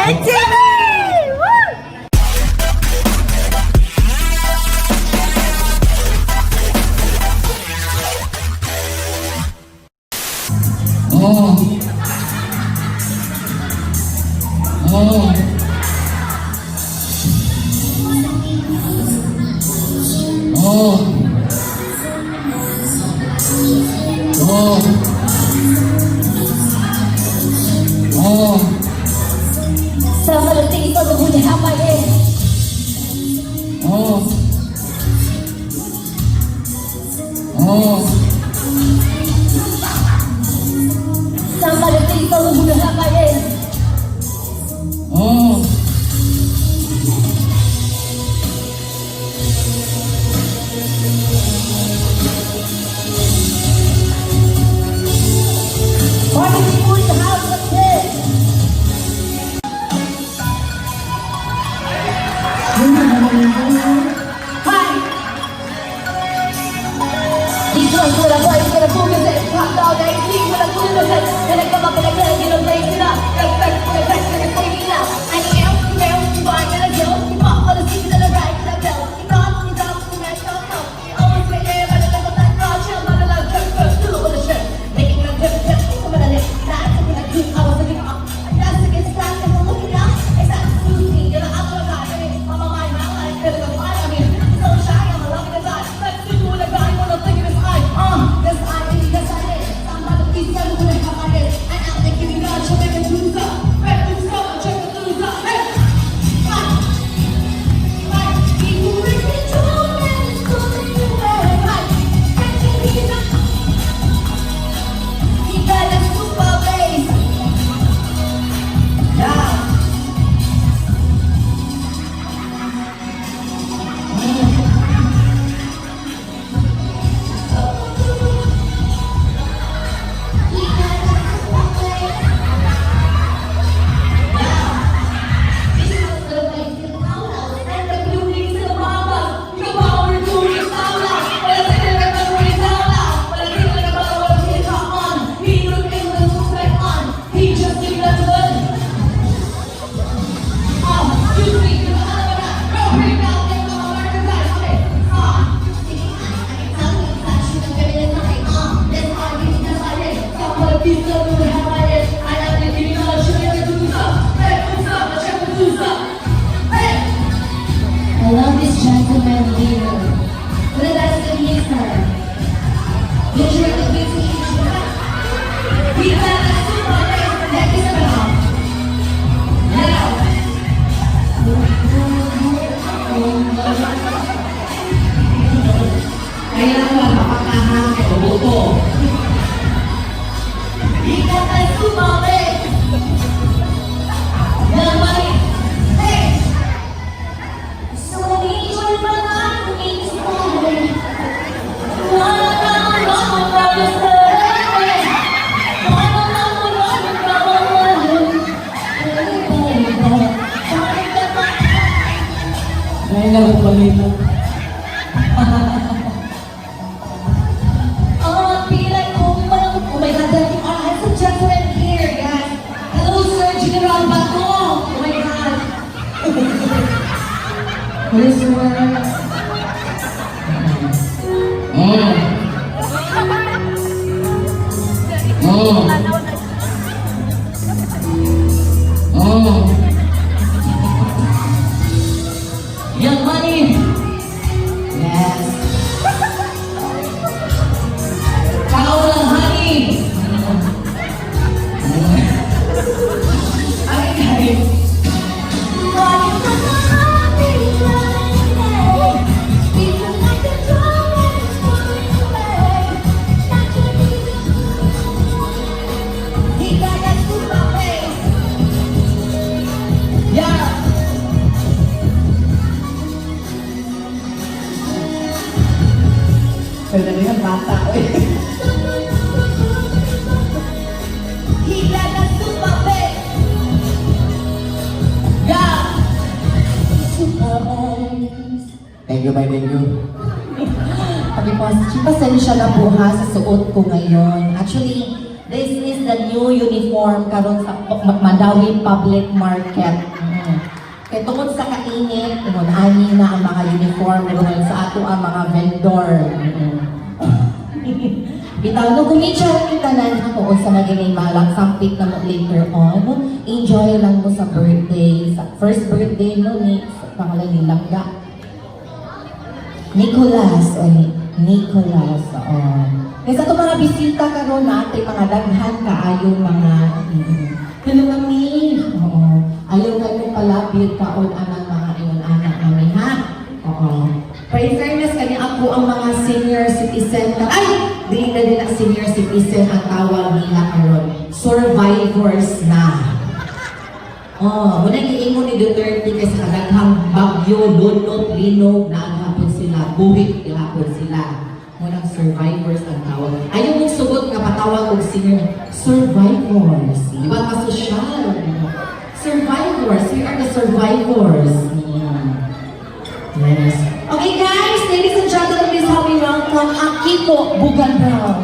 Ma2ke TV! Some of the things on the moon that have my head. Some of the things on the moon that have my head. Party people in the house of kids. Hi. These ones with a voice, with a boom, and it's hot dog, I see with a boom, and I come up and I tell you, don't take it up. Respect for the best, and it's taking it up. I am, you are gonna go. You pop on the seat and the right, and the bell. You got, you mess up, no. You always say, hey, but I never let go. Chill, but I love you, first, do it with a shirt. Making a good tip, come on, let's start. Something like you, I was looking up. I just to get started, and I'm looking up. It's not to me, you're the other guy. I'm a mind, I'm like, there's a fire, I mean, so shy, I'm a loving the guy. Let's do what I got, I wanna think of his eye. Yes, I did, yes, I did. I'm not a piece of the have I did. And I'm thinking, you know, she'll make a loser. Red loser, check the loser. Hey! Right! Right! People make me drunk and it's going away. Right! Catching me up. He got a super bass. Yeah! I love this gentleman here. What did I say here, sir? Usually the big we got a super race that is about. Now. Kailangan mapakahan kay Oboto. We got a super race. Yang mali. Hey! Ngayon lang ako malito. Oh, I feel like, oh my God, there you are. I have a gentleman here, guys. Hello, Sir General Bato. Oh my God. Yes, sir. Young Money. Yes. Kaulang Honey. Okay. Yeah. Pwede na yan, bata eh. Thank you, thank you. Pasensya na po ha sa suot ko ngayon. Actually, This is the new uniform karon sa Mandaue Public Market. Kaya tungkol sa kainit, ani na ang mga uniform sa ato ang mga vendor. Bitaw no kumitsya rin tanan ako sa naging malang sampit na mo later on. Enjoy lang mo sa birthday. Sa first birthday no ni pangalan ni Langga. Nicholas. Kaya sa ito mga bisita karon natin mga daghan kaayong mga hello kami. Ayaw kayo palapit kaon anang mga anak namin ha. For fairness, kani ako ang mga senior citizen na, di na senior citizen ang tawag nila karon. Survivors na. Muna giingon ni Duterte kasi kadaghang bagyo, lunot, linog, naanghapon sila, buhit, ihapon sila. Munang survivors ang tawag. Ayaw mong sugot nga patawag og senior. Survivors. Iba ka sosyal. Survivors. We are the survivors. Yes. Okay guys, ladies and gentlemen, please help me welcome Akiko Bugandao.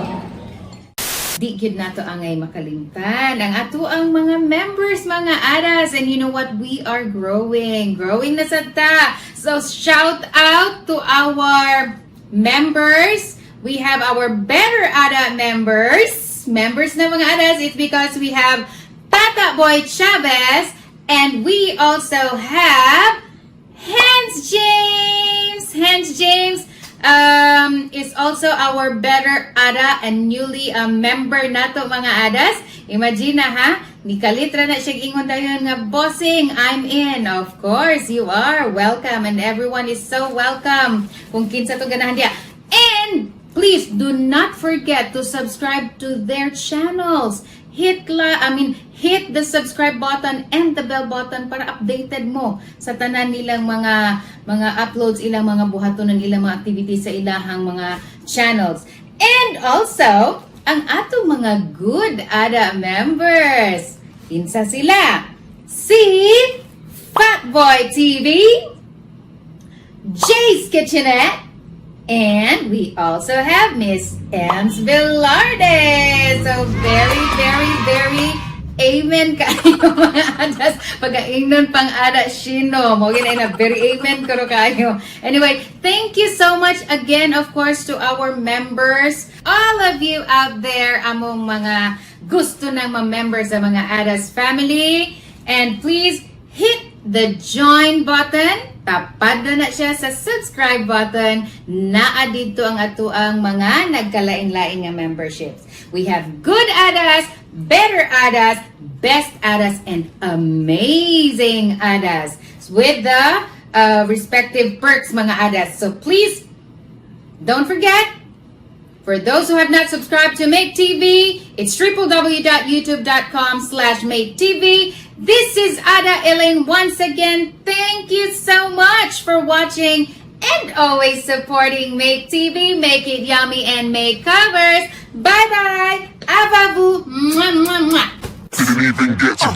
Di gid nato angay makalimtan ang ato ang mga members, mga adas, and you know what, we are growing na sad ta. So shout out to our members. We have our better ada members na mga adas. It's because we have Tata Boy Chavez, and we also have Hans James is also our better ada and newly member nato mga adas. Imagine na ha, ni kalitra na siya ingon dayon nga bossing, I'm in. Of course, you are welcome and everyone is so welcome kung kinsa to ganahan dia. And please do not forget to subscribe to their channels. Hit the subscribe button and the bell button para updated mo sa tanan nilang mga uploads, ilang mga buhatonon, ilang mga activities sa ilahang mga channels. And also, ang atong mga good ada members. Kinsa sila? Si Fatboy TV, Jay's Kitchenette, and we also have Miss Ems Velarde. So very amen kayo mga adas. Pagkaingnon pang ada shino. Mo na very amen karo kayo. Anyway, thank you so much again, of course, to our members. All of you out there, among mga gusto ng mga members sa mga adas family. And please hit the join button. Tapad na siya sa subscribe button. Naa dito ang atuang mga nagkalain-laing nga memberships. We have good adas, better adas, best adas, and amazing adas with the respective perks mga adas. So please, don't forget, for those who have not subscribed to Ma2ke TV, it's www.youtube.com/Ma2ke TV. This is Ada Elaine once again. Thank you so much for watching and always supporting Ma2ke TV. Make it yummy and make covers. Bye-bye. Ababu. Mwah, mwah, mwah. Didn't even get to